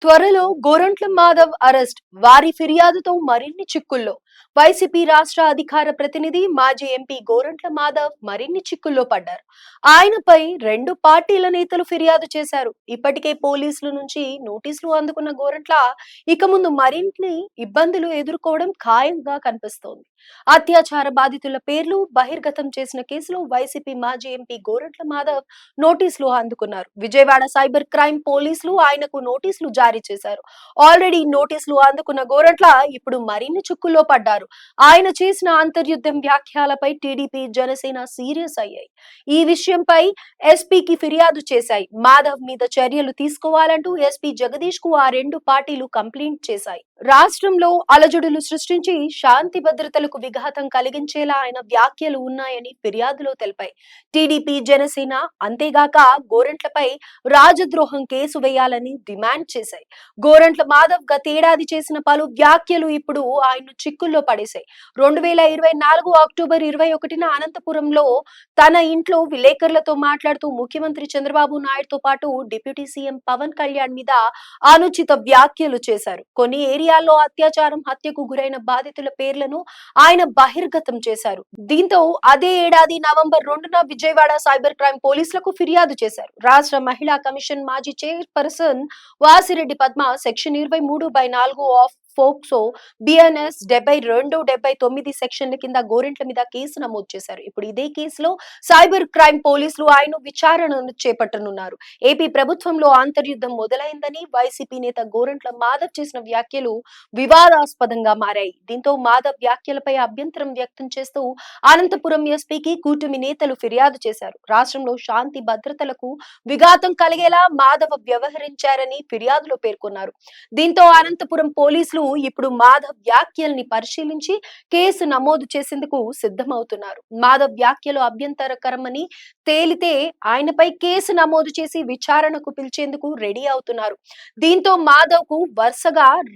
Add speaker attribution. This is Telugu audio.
Speaker 1: త్వరలో గోరంట్ల మాధవ్ అరెస్ట్, వారి ఫిర్యాదుతో మరిన్ని చిక్కుల్లో. వైసీపీ రాష్ట్ర అధికార ప్రతినిధి మాజీ ఎంపీ గోరంట్ల మాధవ్ మరిన్ని చిక్కుల్లో పడ్డారు. ఆయనపై రెండు పార్టీల నేతలు ఫిర్యాదు చేశారు. ఇప్పటికే పోలీసుల నుంచి నోటీసులు అందుకున్న గోరంట్ల ఇక ముందు మరిన్ని ఇబ్బందులు ఎదుర్కోవడం ఖాయంగా కనిపిస్తోంది. అత్యాచార బాధితుల పేర్లు బహిర్గతం చేసిన కేసులో వైసీపీ మాజీ ఎంపీ గోరంట్ల మాధవ్ నోటీసులు అందుకున్నారు. విజయవాడ సైబర్ క్రైమ్ పోలీసులు ఆయనకు నోటీసులు జారీ చేశారు. ఆల్రెడీ నోటీసులు అందుకున్న గోరంట్ల ఇప్పుడు మరిన్ని చిక్కుల్లో పడ్డారు. ఆయన చేసిన అంతర్యుద్ధం వ్యాఖ్యలపై టీడీపీ, జనసేన సీరియస్ అయ్యాయి. ఈ విషయంపై ఎస్పీకి ఫిర్యాదు చేశాయి. మాధవ్ మీద చర్యలు తీసుకోవాలంటూ ఎస్పీ జగదీష్ కు ఆ రెండు పార్టీలు కంప్లైంట్ చేశాయి. రాష్ట్రంలో అలజడులు సృష్టించి శాంతి భద్రతలకు విఘాతం కలిగించేలా ఆయన వ్యాఖ్యలు ఉన్నాయని ఫిర్యాదులో తెలిపాయి. టీడీపీ, జనసేన అంతేగాక గోరంట్లపై రాజద్రోహం కేసు వేయాలని డిమాండ్ చేశాయి. గోరంట్ల మాధవ్ గతేడాది చేసిన పలు వ్యాఖ్యలు ఇప్పుడు ఆయన్ను చిక్కుల్లో పడేశాయి. 2024 అక్టోబర్ 21న అనంతపురంలో తన ఇంట్లో విలేకరులతో మాట్లాడుతూ ముఖ్యమంత్రి చంద్రబాబు నాయుడుతో పాటు డిప్యూటీ సీఎం పవన్ కళ్యాణ్ మీద అనుచిత వ్యాఖ్యలు చేశారు. కొన్ని ఏరియాల్లో అత్యాచారం, హత్యకు గురైన బాధితుల పేర్లను ఆయన బహిర్గతం చేశారు. దీంతో అదే ఏడాది నవంబర్ 2న విజయవాడ సైబర్ క్రైమ్ పోలీసులకు ఫిర్యాదు చేశారు. రాష్ట్ర మహిళా కమిషన్ మాజీ chairperson Vasireddy Padma section 23/4 of POCSO BNS 72, 79 సెక్షన్ల కింద గోరెంట్ల మీద కేసు నమోదు చేశారు. ఇప్పుడు ఇదే కేసులో సైబర్ క్రైమ్ పోలీసులు ఆయన విచారణను చేపట్టనున్నారు. ఏపీ ప్రభుత్వంలో అంతర్యుద్ధం మొదలైందని వైసీపీ నేత గోరంట్ల మాధవ్ చేసిన వ్యాఖ్యలు వివాదాస్పదంగా మారాయి. దీంతో మాధవ్ వ్యాఖ్యలపై అభ్యంతరం వ్యక్తం చేస్తూ అనంతపురం ఎస్పీకి కూటమి నేతలు ఫిర్యాదు చేశారు. రాష్ట్రంలో శాంతి భద్రతలకు విఘాతం కలిగేలా మాధవ్ వ్యవహరించారని ఫిర్యాదులో పేర్కొన్నారు. దీంతో అనంతపురం పోలీసులు ఇప్పుడు మాధవ్ వ్యాఖ్యల్ని పరిశీలించి కేసు నమోదు చేసేందుకు సిద్ధమవుతున్నారు. మాధవ్ వ్యాఖ్యలు అభ్యంతరకరమని తేలితే ఆయనపై కేసు నమోదు చేసి విచారణకు పిలిచేందుకు రెడీ అవుతున్నారు. దీంతో మాధవ్ కు వరుసగా